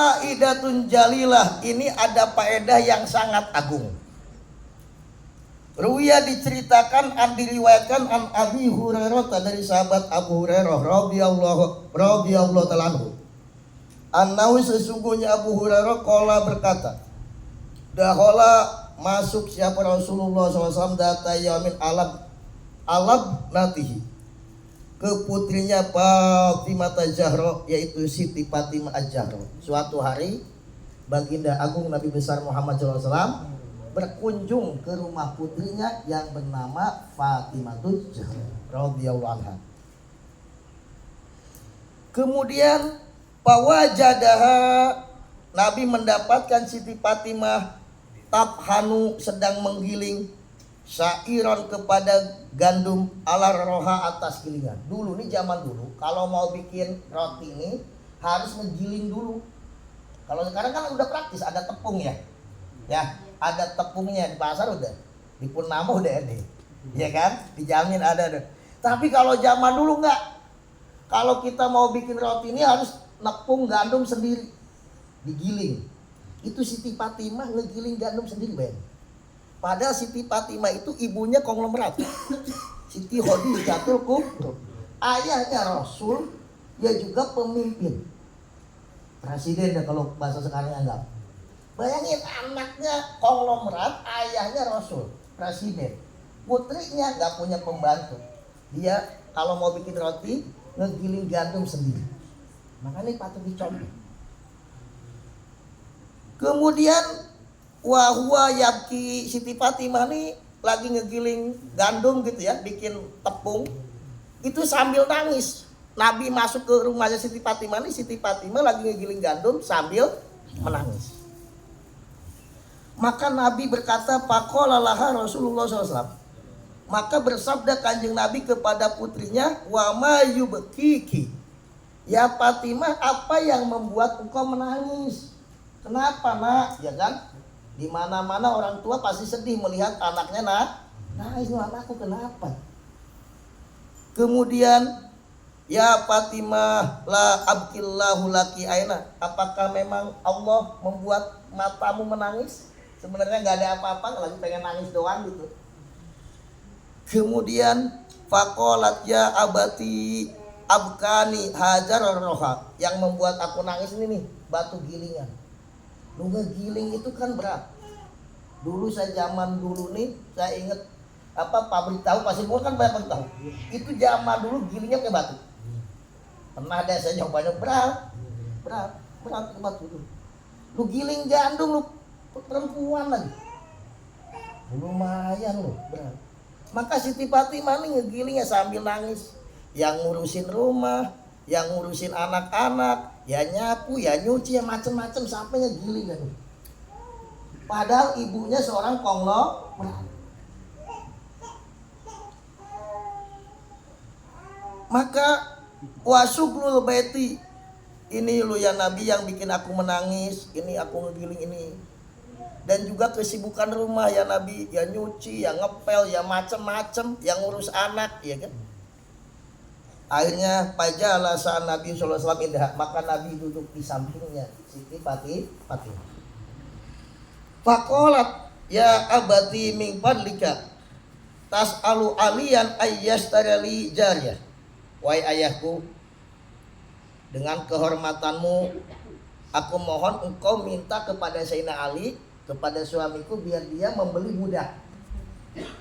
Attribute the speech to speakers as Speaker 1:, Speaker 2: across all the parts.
Speaker 1: Faidatun jalilah, ini ada faedah yang sangat agung. Ruya diceritakan, diriwayatkan an Abi Hurairah, dari sahabat Abu Hurairah radhiyallahu ta'ala anhu. Annahu, sesungguhnya Abu Hurairah qala berkata, dakhala masuk siapa Rasulullah SAW data yamin alab natihi, ke putrinya Fatimah Zahra, yaitu Siti Fatimah Az-Zahra. Suatu hari baginda agung Nabi besar Muhammad SAW berkunjung ke rumah putrinya yang bernama Fatimah Zahra radhiyallahu anha. Kemudian fawajadaha, Nabi mendapatkan Siti Fatimah tabhanu, sedang menggiling syairon, kepada gandum, ala roha, atas gilingan. Dulu nih, zaman dulu kalau mau bikin roti ini harus ngegiling dulu. Kalau sekarang kan udah praktis, ada tepung ya. Ya, ada tepungnya di pasar udah. Di Purnama udah ada. Ya kan? Dijamin ada. Tapi kalau zaman dulu enggak. Kalau kita mau bikin roti ini harus nepung gandum sendiri, digiling. Itu Siti Fatimah ngegiling gandum sendiri, Ben. Padahal Siti Fatimah itu ibunya konglomerat. Siti Khadijatul Kubra, ayahnya Rasul, dia juga pemimpin, presiden ya kalau bahasa sekarang anggap. Bayangin, anaknya konglomerat, ayahnya Rasul, presiden. Putrinya nggak punya pembantu. Dia kalau mau bikin roti ngegiling gandum sendiri. Makanya patut dicontoh. Kemudian wahwa yabki, Siti Fatimah nih lagi ngegiling gandum gitu ya, bikin tepung. Itu sambil nangis. Nabi masuk ke rumahnya Siti Fatimah nih, Siti Fatimah lagi ngegiling gandum sambil menangis. Maka Nabi berkata, faqala laha Rasulullah SAW. Maka bersabda Kanjeng Nabi kepada putrinya, wa ma yubkiki, ya Fatimah, apa yang membuat engkau menangis? Kenapa nak? Ya kan? Di mana-mana orang tua pasti sedih melihat anaknya nangis. Anakku kenapa? Kemudian, ya Fatimah, la abkillahu laki aina, apakah memang Allah membuat matamu menangis? Sebenarnya nggak ada apa-apa, lagi pengen nangis doang gitu. Kemudian faqalat ya abati abkani hajar roha, yang membuat aku nangis ini nih, batu gilingan. Lu ngegiling itu kan berat. Dulu saya zaman dulu nih, saya inget pabrik tahu Pasir Mul kan banyak tahu. Itu zaman dulu gilingnya pakai batu. Pernah ada saya nyoba berat batu dulu. Lu giling gandum, lu perempuan lagi, lumayan lu berat. Maka Siti Fatimah nih ngegilingnya sambil nangis. Yang ngurusin rumah, yang ngurusin anak-anak, ya nyapu, ya nyuci, ya macem-macem, sampai ngegiling kan. Padahal ibunya seorang konglomerat. Maka wasublul baiti, ini lu ya Nabi yang bikin aku menangis, ini aku ngegiling ini. Dan juga kesibukan rumah ya Nabi, ya nyuci, ya ngepel, ya macem-macem, yang ngurus anak, ya kan. Akhirnya pajala saat Nabi SAW indah, maka Nabi duduk di sampingnya Siti Fatimah. Faqalat ya abati min fadlika tas'alu aliyan ayyastarali jariyah. Wahai ayahku, dengan kehormatanmu aku mohon engkau minta kepada Sayyidina Ali, kepada suamiku, biar dia membeli budak.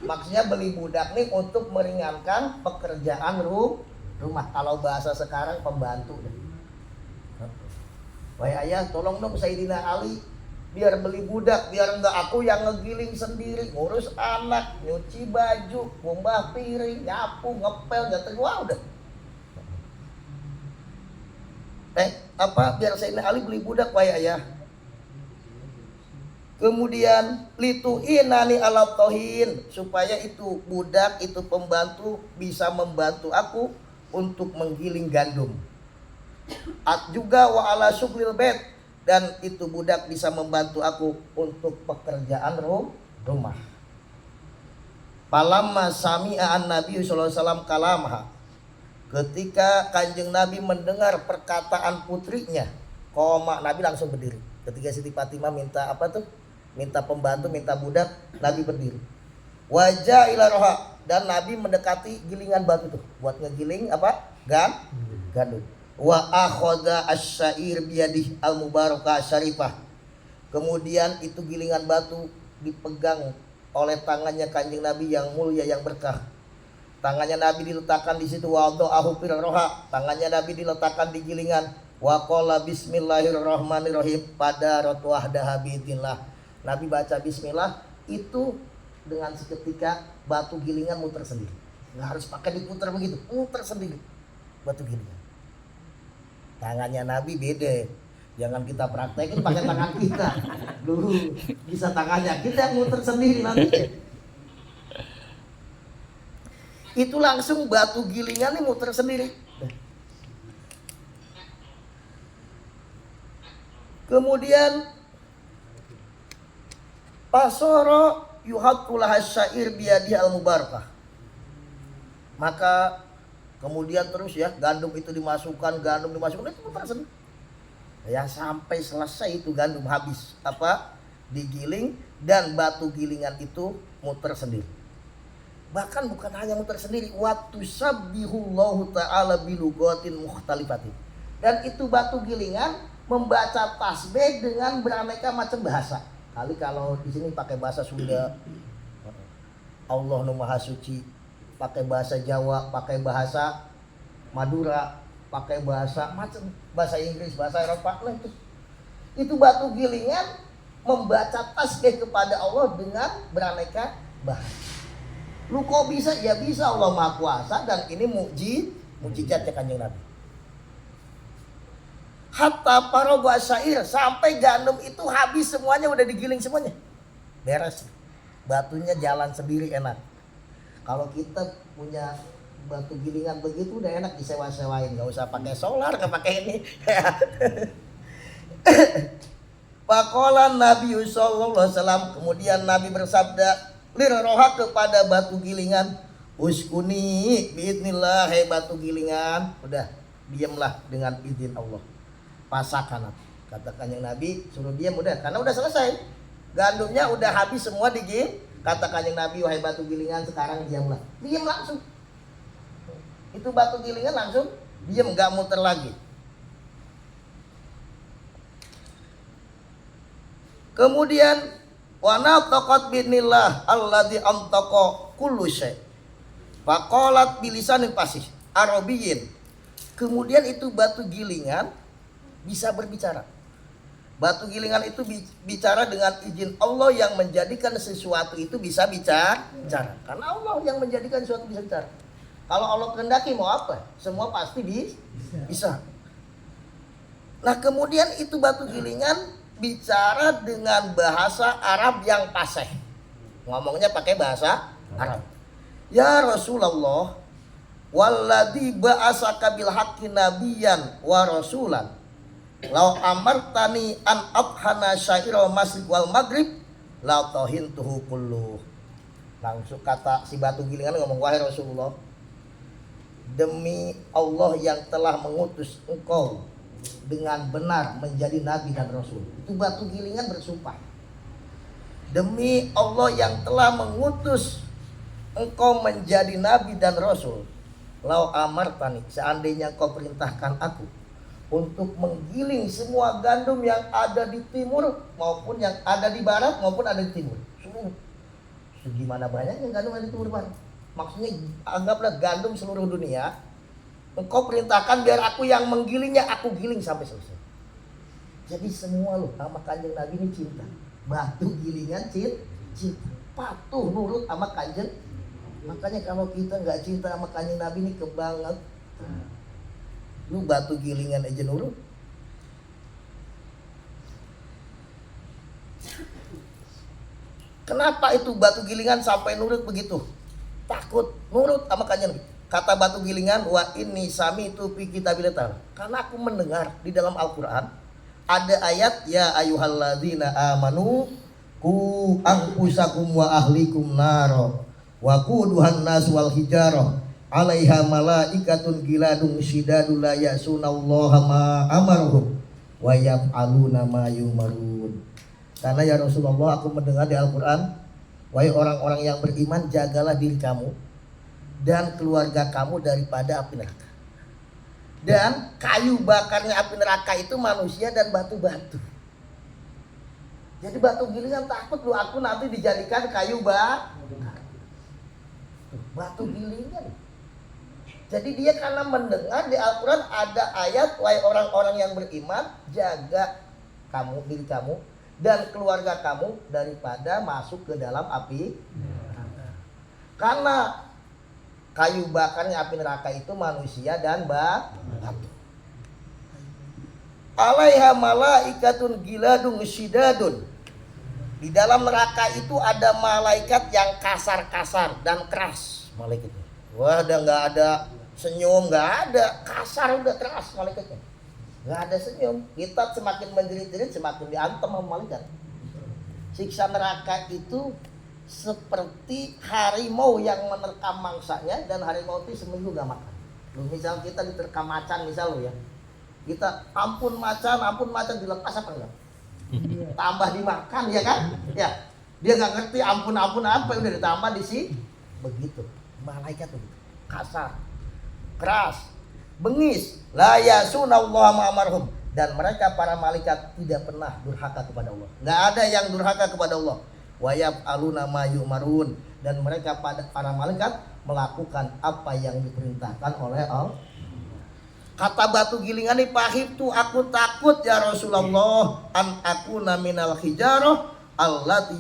Speaker 1: Maksudnya beli budak nih untuk meringankan pekerjaan rumah. Kalau bahasa sekarang pembantu. Wahai ayah, tolong dong Sayyidina Ali, biar beli budak, biar enggak aku yang ngegiling sendiri, ngurus anak, nyuci baju, ngumbah piring, nyapu, ngepel, jatuh gua udah. Biar Sayyidina Ali beli budak, wahai ayah. Kemudian litu'inani ala tohin, supaya itu budak, itu pembantu bisa membantu aku untuk menggiling gandum. Juga wa ala syuklil bait, dan itu budak bisa membantu aku untuk pekerjaan rumah. Falamma sami'a an-nabi sallallahu alaihi wasallam kalamha, ketika Kanjeng Nabi mendengar perkataan putrinya, koma, Nabi langsung berdiri. Ketika Siti Fatimah minta apa tuh? Minta pembantu, minta budak, Nabi berdiri. Wajah ila roha, dan Nabi mendekati gilingan batu tuh buat ngegiling apa? Gandum. Wa akhoda asyair biyadih al mubarakah syarifah. Kemudian itu gilingan batu dipegang oleh tangannya Kanjeng Nabi yang mulia yang berkah. Tangannya Nabi diletakkan di situ, wada'ahu fir roha, tangannya Nabi diletakkan di gilingan. Wa qala bismillahirrahmanirrahim pada rotwah dahabidillah. Nabi baca bismillah, itu dengan seketika batu gilingan muter sendiri. Nggak harus pakai diputar begitu, muter sendiri batu gilingan. Tangannya Nabi beda, jangan kita praktekin pakai tangan kita. Dulu bisa tangannya kita muter sendiri nanti. Itu langsung batu gilingan ini muter sendiri. Kemudian pasoro yuhaqqulah syair biyadi al mubarakah. Maka kemudian terus ya gandum itu dimasukkan itu muter sendiri. Ya sampai selesai itu gandum habis apa digiling dan batu gilingan itu muter sendiri. Bahkan bukan hanya muter sendiri, waktu sabbihullahu ta'ala bilugatin mukhtalifatin. Dan itu batu gilingan membaca tasbih dengan beraneka macam bahasa. Kali kalau di sini pakai bahasa Sunda, Allah nu Maha Suci, pakai bahasa Jawa, pakai bahasa Madura, pakai bahasa macam bahasa Inggris, bahasa Eropa, itu batu gilingan membaca tasbih kepada Allah dengan beraneka bahasa. Lu kok bisa? Ya bisa, Allah Maha Kuasa dan ini mukjizatnya Kanjeng Nabi. Hatta paroba syair, sampai gandum itu habis semuanya, udah digiling semuanya. Beres. Batunya jalan sendiri enak. Kalau kita punya batu gilingan begitu udah enak disewa-sewain, enggak usah pakai solar, enggak pakai ini. Faqala Nabi sallallahu alaihi wasallam, kemudian Nabi bersabda, lirroha kepada batu gilingan, uskuni biidnillah, hai batu gilingan, udah diamlah dengan izin Allah. Pasakan, katakan yang Nabi suruh diam udah, karena udah selesai gandumnya udah habis semua digiling. Katakan yang Nabi, wahai batu gilingan sekarang diamlah, diam langsung. Itu batu gilingan langsung diam, nggak muter lagi. Kemudian wa naqat binillah alladzi antaqa kullu syai. Faqalat bilisanin fasih arabiyyin. Kemudian itu batu gilingan bisa berbicara. Batu gilingan itu bicara dengan izin Allah yang menjadikan sesuatu itu bisa bicara. Karena Allah yang menjadikan sesuatu bisa bicara. Kalau Allah kehendaki mau apa? Semua pasti bisa. Nah kemudian itu batu gilingan bicara dengan bahasa Arab yang fasih. Ngomongnya pakai bahasa Arab. Ya Rasulullah, walladzi ba'asaka bil haqqi nabiyyan wa rasulan, lau amartani an abhana syaira masjid wal maghrib la tahintuhu kullu. Langsung kata si batu gilingan ngomong, wahai Rasulullah, demi Allah yang telah mengutus engkau dengan benar menjadi nabi dan rasul. Itu batu gilingan bersumpah, demi Allah yang telah mengutus engkau menjadi nabi dan rasul, lau amartani, seandainya kau perintahkan aku untuk menggiling semua gandum yang ada di timur maupun yang ada di barat maupun ada di timur, seluruh, segimana banyaknya gandum yang di timur barat, maksudnya anggaplah gandum seluruh dunia, engkau perintahkan biar aku yang menggilingnya, aku giling sampai selesai. Jadi semua loh sama Kanjeng Nabi ini cinta. Batu gilingan cinta, patuh nurut sama Kanjeng. Makanya kalau kita nggak cinta sama Kanjeng Nabi ini kebanget. Lu batu gilingan aja nurut. Kenapa itu batu gilingan sampai nurut begitu? Takut nurut sama Kanjeng Nabi. Kata batu gilingan, wa inni sami itu fi kitabillah. Karena aku mendengar di dalam Al-Qur'an ada ayat, ya ayyuhalladzina amanu ku anfusakum wa ahlikum naro wa quduhan nas wal hijarah 'alaiha malaikatun giladun syidadul la ya'sunallaha ma amaruhum wa yaf'aluna ma yumarun. Karena ya Rasulullah, aku mendengar di Al-Qur'an, wahai orang-orang yang beriman, jagalah diri kamu dan keluarga kamu daripada api neraka. Dan kayu bakarnya api neraka itu manusia dan batu-batu. Jadi batu gilingan takut lu, aku nanti dijadikan kayu bakar. Batu gilingan. Jadi dia karena mendengar di Al-Quran ada ayat, wahai orang-orang yang beriman, jaga kamu, diri kamu dan keluarga kamu daripada masuk ke dalam api. Karena kayu bakarnya api neraka itu manusia dan batu. Alaiha malaikatun giladun syidadun. Di dalam neraka itu ada malaikat yang kasar-kasar dan keras malaikatnya. Wah, udah nggak ada senyum, nggak ada, kasar, udah keras malaikatnya. Nggak ada senyum. Kita semakin menjerit-jerit semakin diantem sama malaikat. Siksa neraka itu seperti harimau yang menerkam mangsanya, dan harimau itu seminggu gak makan. Lu misal kita diterkam macan misal lu ya, kita ampun macan dilepas apa enggak? Tambah dimakan ya kan? Ya, dia nggak ngerti ampun apa, udah ditambah di sini. Begitu malaikat begitu, kasar, keras, bengis, la yasunallaha ma'amarhum. Dan mereka para malaikat tidak pernah durhaka kepada Allah. Nggak ada yang durhaka kepada Allah. Wa yaf'aluna ma yu'marun. Dan mereka para malaikat melakukan apa yang diperintahkan oleh Allah. Kata batu gilingan ini, pahib tuh aku takut ya Rasulullah an akuna minal hijarah allati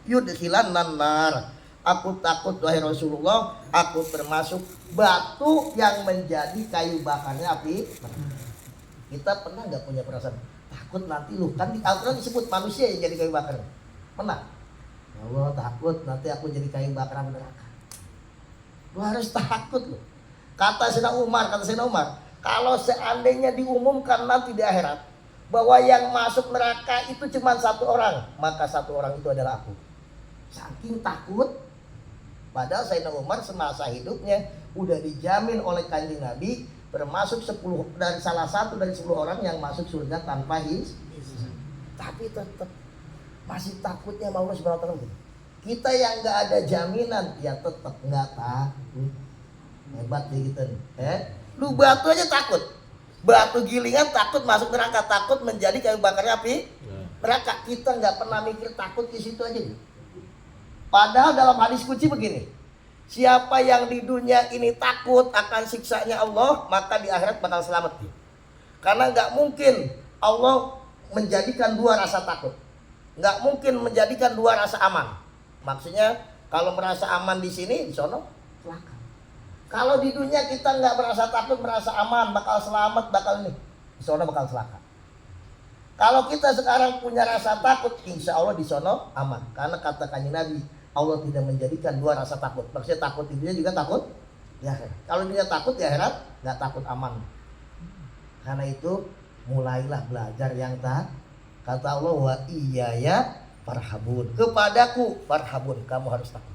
Speaker 1: yudkhilan nar. Aku takut wahai Rasulullah, aku termasuk batu yang menjadi kayu bakarnya api. Kita pernah nggak punya perasaan takut nanti lu, kan di Al-Quran disebut manusia yang jadi kayu bakar. Pernah? Ya Allah, takut nanti aku jadi kayu bakar neraka. Lu harus takut lu. Kata Sayyidina Umar, kalau seandainya diumumkan nanti di akhirat bahwa yang masuk neraka itu cuma satu orang, maka satu orang itu adalah aku. Saking takut, padahal Sayyidina Umar semasa hidupnya udah dijamin oleh Kanjeng Nabi termasuk 10 dari salah satu dari 10 orang yang masuk surga tanpa hisab. Tapi tetap masih takutnya sama Allah Subhanahu wa taala. Kita yang nggak ada jaminan ya tetap nggak takut. Hebat nih kita nih. Lu batu aja takut. Batu gilingan takut masuk neraka, takut menjadi kayu bakarnya api neraka. Kita nggak pernah mikir takut di situ aja. Padahal dalam hadis kunci begini. Siapa yang di dunia ini takut akan siksanya Allah, maka di akhirat bakal selamat dia. Karena nggak mungkin Allah menjadikan dua rasa takut. Nggak mungkin menjadikan dua rasa aman. Maksudnya kalau merasa aman di sini, di sono celaka. Kalau di dunia kita nggak merasa takut, merasa aman, bakal selamat, bakal ini, di sono bakal celaka. Kalau kita sekarang punya rasa takut, insya Allah di sono aman. Karena kata Kanjeng Nabi, Allah tidak menjadikan dua rasa takut. Maksudnya takut di dunia juga takut di akhirat. Kalau dia takut di akhirat, nggak takut aman. Karena itu mulailah belajar yang tak. Kata Allah, wa iyaya farhabun. Kepadaku farhabun, kamu harus takut.